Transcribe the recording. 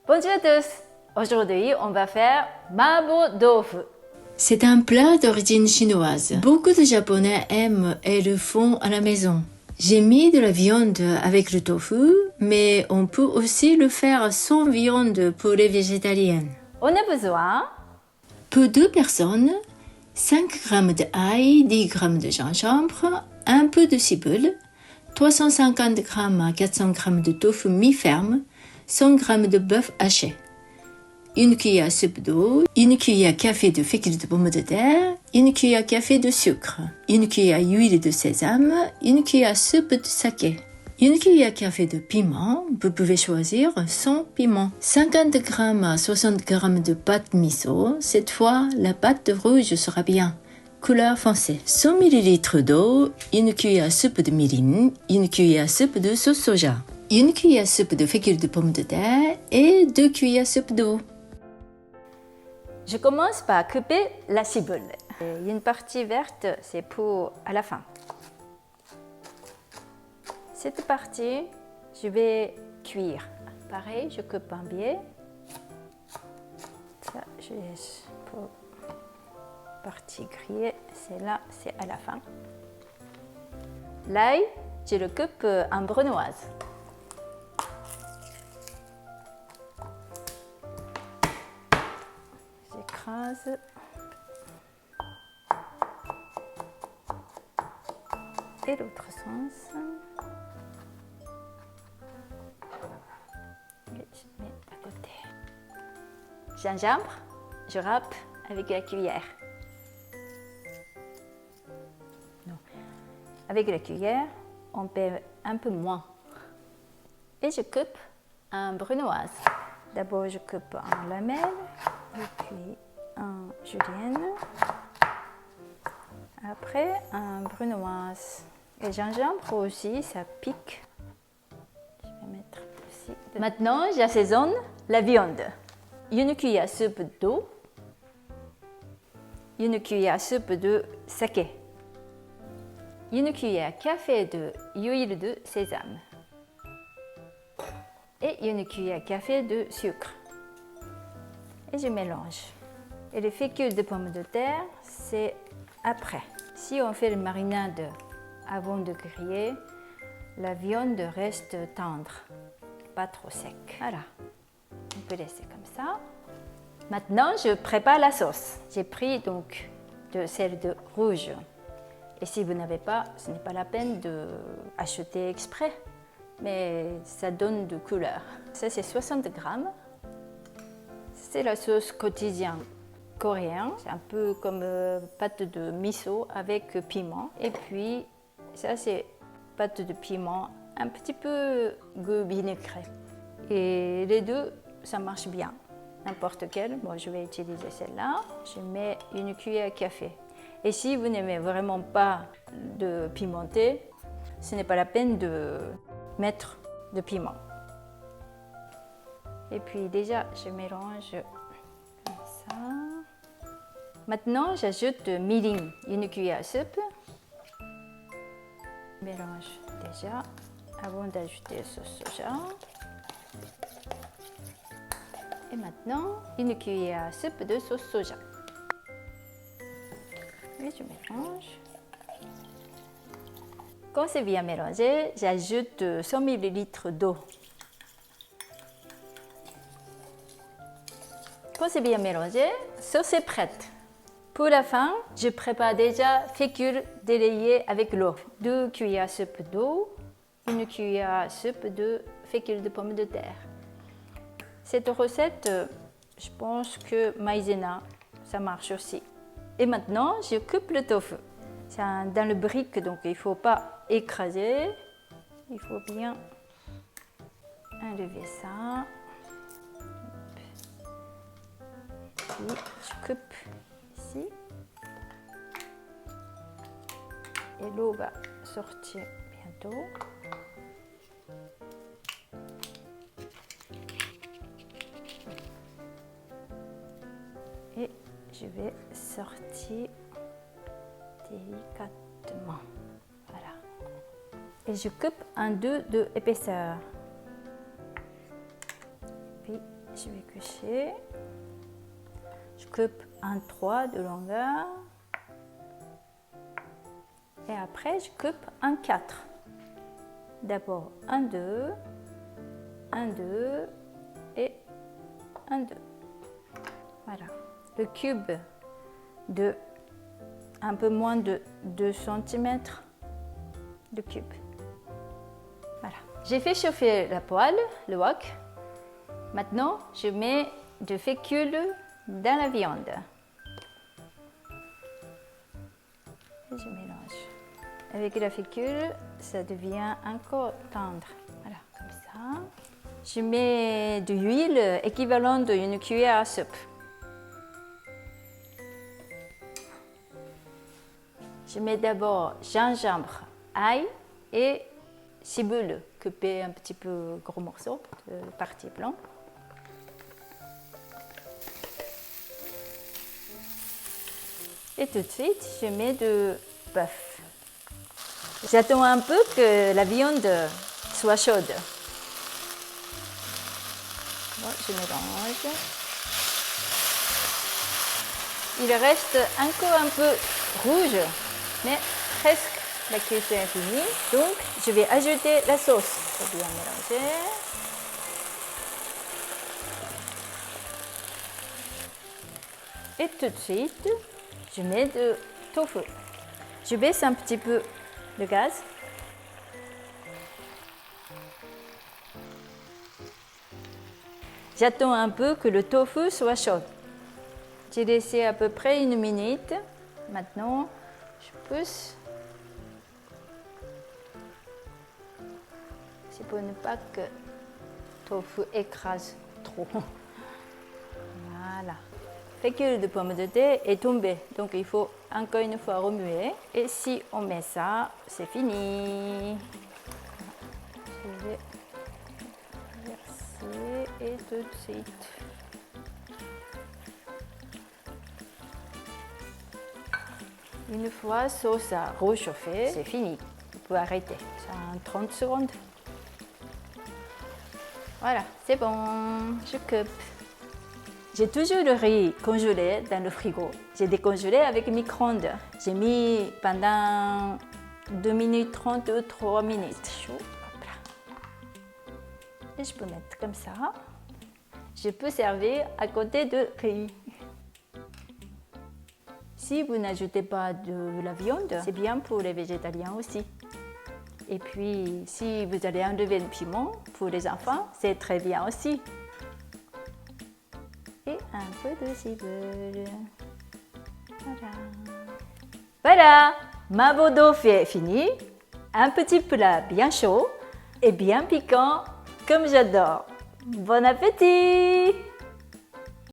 Bonjour à tous! Aujourd'hui, on va faire mabo tofu. C'est un plat d'origine chinoise. Beaucoup de Japonais aiment et le font à la maison. J'ai mis de la viande avec le tofu, mais on peut aussi le faire sans viande pour les végétaliennes. On a besoin Pour 2 personnes, 5 g d'ail, 10 g de gingembre, un peu de ciboule, 350 g à 400 g de tofu mi-ferme, 100 g de bœuf haché, une cuillère à soupe d'eau, une cuillère à café de fécule de pomme de terre, une cuillère à café de sucre, une cuillère à huile de sésame, une cuillère à soupe de saké, une cuillère à café de piment, vous pouvez choisir sans piment, 50 g à 60 g de pâte miso, cette fois la pâte rouge sera bien, couleur foncée, 100 ml d'eau, une cuillère à soupe de mirin, une cuillère à soupe de sauce soja, une cuillère à soupe de fécule de pomme de terre et 2 cuillères à soupe d'eau. Je commence par couper la ciboule. Une partie verte, c'est pour à la fin. Cette partie, je vais cuire. Pareil, je coupe en biais. Ça, je laisse pour partie grillée. C'est là, c'est à la fin. L'ail, je le coupe en brunoise. J'écrase. Et l'autre sens. Et je mets à côté. Gingembre, je râpe avec la cuillère. Non. Avec la cuillère, on peut un peu moins. Et je coupe en brunoise. D'abord, je coupe en lamelles, et puis en julienne. Après, en brunoise. Et gingembre aussi, ça pique. Je vais mettre aussi. Maintenant, j'assaisonne la viande. Une cuillère à soupe d'eau. Une cuillère à soupe de saké. Une cuillère à café d'huile de sésame. Et une cuillère à café de sucre. Et je mélange. Et les fécules de pommes de terre, c'est après. Si on fait le marinade avant de griller, la viande reste tendre, pas trop sec. Voilà, on peut laisser comme ça. Maintenant, je prépare la sauce. J'ai pris donc de celle de rouge. Et si vous n'avez pas, ce n'est pas la peine d'acheter exprès, mais ça donne de couleur. Ça, c'est 60 grammes. C'est la sauce quotidienne coréenne. C'est un peu comme pâte de miso avec piment. Et puis, ça, c'est pâte de piment, un petit peu goût vinaigré. Et les deux, ça marche bien. N'importe quelle. Moi, je vais utiliser celle-là. Je mets une cuillère à café. Et si vous n'aimez vraiment pas de pimenté, ce n'est pas la peine de mettre de piment. Et puis déjà, je mélange comme ça. Maintenant, j'ajoute mirin, une cuillère à soupe. Mélange déjà avant d'ajouter la sauce soja. Et maintenant, une cuillère à soupe de sauce soja. Et je mélange. Quand c'est bien mélangé, j'ajoute 100 ml d'eau. Quand c'est bien mélangé, sauce est prête. Pour la fin, je prépare déjà fécule délayée avec l'eau. 2 cuillères à soupe d'eau, une cuillère à soupe de fécule de pommes de terre. Cette recette, je pense que maïzena, ça marche aussi. Et maintenant, je coupe le tofu. C'est dans le brick, donc il ne faut pas écraser. Il faut bien enlever ça. Puis, je coupe ici. Et l'eau va sortir bientôt. Et je vais sortir délicatement. Voilà. Et je coupe en deux d'épaisseur. Puis je vais coucher. Je coupe un 3 de longueur. Et après, je coupe un 4. D'abord un 2, un 2 et un 2. Voilà. Le cube de un peu moins de 2 cm de cube. Voilà. J'ai fait chauffer la poêle, le wok. Maintenant, je mets du fécule dans la viande. Et je mélange. Avec la fécule, ça devient encore tendre. Voilà, comme ça. Je mets de l'huile équivalente d'une cuillère à soupe. Je mets d'abord gingembre, ail et ciboule coupée un petit peu gros morceaux, de partie blanche. Et tout de suite, je mets du bœuf. J'attends un peu que la viande soit chaude. Bon, je mélange. Il reste encore un peu rouge, mais presque la cuisson est finie. Donc, je vais ajouter la sauce. Je vais bien mélanger. Et tout de suite, je mets du tofu. Je baisse un petit peu le gaz. J'attends un peu que le tofu soit chaud. J'ai laissé à peu près 1 minute. Maintenant, je pousse. C'est pour ne pas que le tofu écrase trop. Voilà. La fécule de pomme de terre est tombée, donc il faut encore une fois remuer. Et si on met ça, c'est fini. Je vais verser et tout de suite. Une fois sauce a réchauffé, c'est fini. Vous pouvez arrêter. Ça en 30 secondes. Voilà, c'est bon. Je coupe. J'ai toujours le riz congelé dans le frigo. J'ai décongelé avec micro-ondes. J'ai mis pendant 2 minutes 30 ou 3 minutes. Chaud. Hop là. Et je peux mettre comme ça. Je peux servir à côté de riz. Si vous n'ajoutez pas de la viande, c'est bien pour les végétaliens aussi. Et puis, si vous allez enlever le piment pour les enfants, c'est très bien aussi. Et un peu de ciboule. Voilà. Voilà, ma bodo est fini. Un petit plat bien chaud et bien piquant, comme j'adore. Bon appétit!